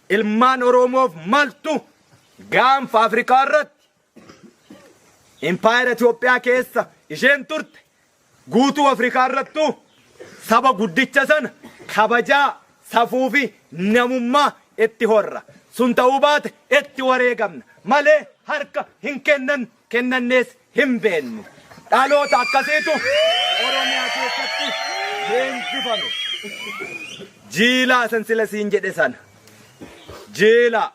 ilmaan Oromoof maltu gaanfa Afrikaa irratti impaayera Itoophiyaa keessa isheen turte guutuu Afrikaa irrattu saba guddicha sana kabajaa safuu fi namummaa itti horra. Sun ta'uu baate itti wareegamna malee harka hin kennannees hin beeknu. Dhaloota akkasiitu Oromiyaa keessatti leenjifame. Jiilaa sansila siin jedhe sana. Jiilaa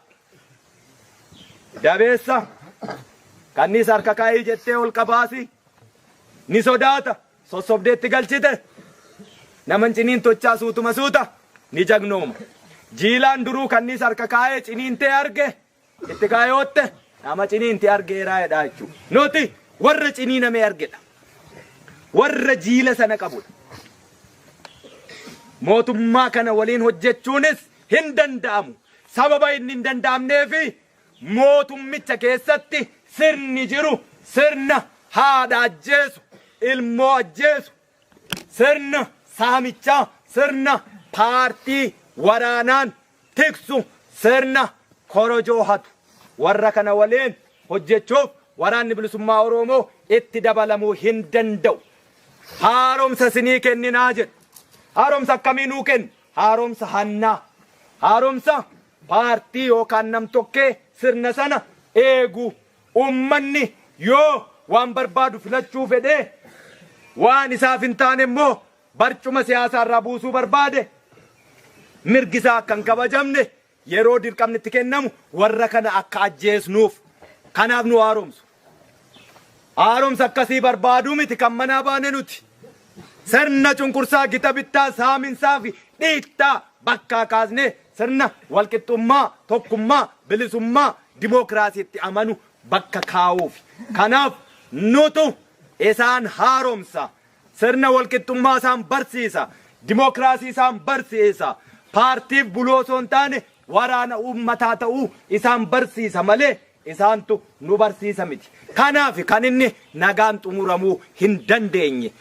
dabeessa kanniis harka kaayii jettee ol qabaasi ni sodaata sossobdeetti galchite naman ciniin tochaa suutuma suuta ni jagnooma. Jiilaan duruu kanniis harka kaayee ciniintee arge itti kaayootte nama ciniintee argeeraa jedhaa jechuudha. Nuti warra ciniinamee argedha. Warra jiila sana qabudha. Mootummaa kana waliin hojjechuunis hin danda'amu. Sababa inni hin danda'amneefi mootummicha keessatti sirni jiru sirna haadha ajjeesu, ilmoo ajjeesu, sirna saamichaa, sirna paartii waraanaan tiksu, sirna korojoo hatu. Warra kana waliin hojjechuuf waraanni bilisummaa Oromoo itti dabalamuu hin danda'u. Haaromsa sinii kenninaa jedhu. Haaromsa akkamii nuu kennu? Haaromsa hannaa. Haaromsa paartii yookaan nam-tokkee sirna sana eegu. Ummanni yoo waan barbaadu filachuu fedhee waan isaaf hin taane immoo barcuma siyaasaa irraa buusuu barbaade mirgisaa akka hin kabajamne yeroo dirqamni itti kennamu warra kana akka ajjeesnuuf. Kanaaf nu haaromsu. Haaromsa akkasii barbaaduu miti kan manaa baane nuti. Sirna cunqursaa gita bittaa saaminsaa fi dhiittaa bakkaa kaasnee sirna walqixxummaa, tokkummaa, bilisummaa, dimookiraasiitti amanu bakka kaa'uuf. Kanaaf nutu isaan haaromsa. Sirna walqixxummaa isaan barsiisa. Dimookiraasii isaan barsiisa. Paartiif buloo osoo hin taane waraana uummataa ta'uu isaan barsiisa malee isaantu nu barsiisa miti. Kanaaf kan inni nagaan xumuramuu hin dandeenye.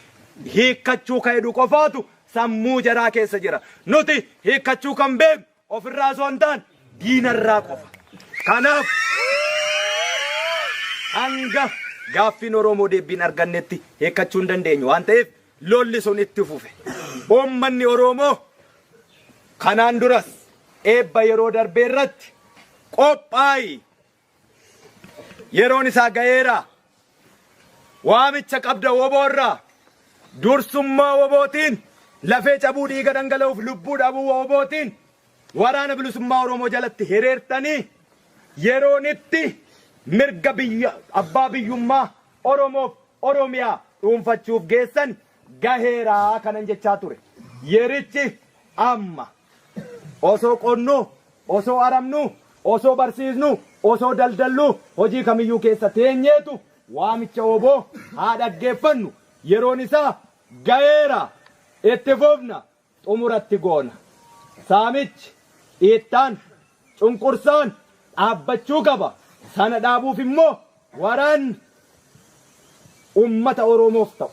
Hiikkachuu ka'edhu qofaatu sammuu jaraa keessa jira. Nuti hiikkachuu kan beeknu ofirraa osoo hin taane diinarraa qofa. Kanaaf hanga gaaffiin Oromoo deebiin argannetti hiikkachuu hin dandeenyu waan ta'eef lolli sun itti fufe. Uummanni Oromoo kanaan duras eebba yeroo darbee irratti qophaayi. Yeroon isaa ga'eera. Waamicha qabda woboorraa. Dursummaa wobootiin lafee cabuu dhiiga dhangala'uuf lubbuu dhabuu wobootiin waraana bilisummaa Oromoo jalatti hiriirtanii yeroon itti mirga biyya abbaa biyyummaa Oromoof Oromiyaa dhuunfachuuf geessan gaheeraa kanan jechaa ture. Yerichi amma osoo qonnuu, osoo aramnuu, osoo barsiisnuu, osoo daldalluu hojii kamiyyuu keessa teenyeetu waamicha woboo haa dhaggeeffannu. Yeroon isaa gaheera. Itti fufna xumuratti goona. Saamichi, dhiittaan, cunqursaan dhaabbachuu qaba. Sana dhaabuuf immoo waraanni ummata Oromoof ta'u.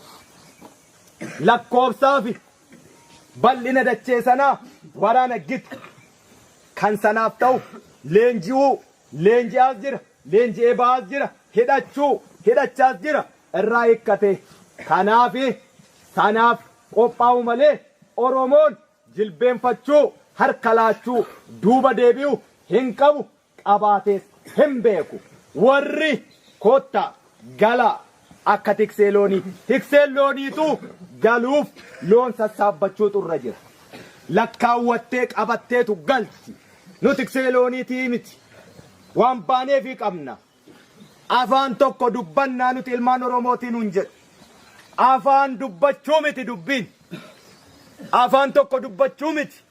Lakkoofsaa fi bal'ina dachee sanaa waraana gita. Kan sanaaf ta'u leenji'uu, leenji'aas jira, leenji'ee ba'aas jira, hidhachaas jira irraa hiikkate. Kanaaf sanaaf qophaa'u malee Oromoon jilbeenfachuu, harka laachuu, duuba deebi'uu hin qabu, qabaatees hin beeku. Warri kotta gala akka tiksee loonii. Tikseen looniitu galuuf loon sassaabbachuutu irra jira. Lakkaawwattee qabatteetu galti. Nu tiksee looniitii miti. Waan baaneefii qabna. Afaan tokko dubbannaa nuti ilmaan Oromootiin hin jedhu. Afaan dubbachuu miti dubbiin. Afaan tokko dubbachuu miti.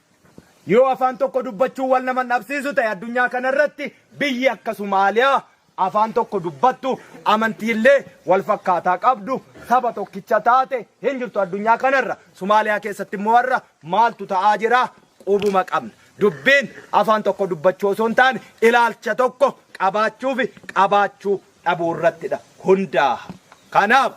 Yoo afaan tokko dubbachuu wal nama dhabsiisu ta'e addunyaa kanarratti biyyi akka Somaaliyaa afaan tokko dubbattu amantiillee wal fakkaataa qabdu saba tokkicha taate hin jirtu addunyaa kanarra. Somaaliyaa keessatti immoo warra maaltu ta'aa jira qubuma qabna. Dubbiin afaan tokko dubbachuu osoo hin taane ilaalcha tokko qabaachuu fi qabaachuu dhabuu irrattidha hundaa. Kanaaf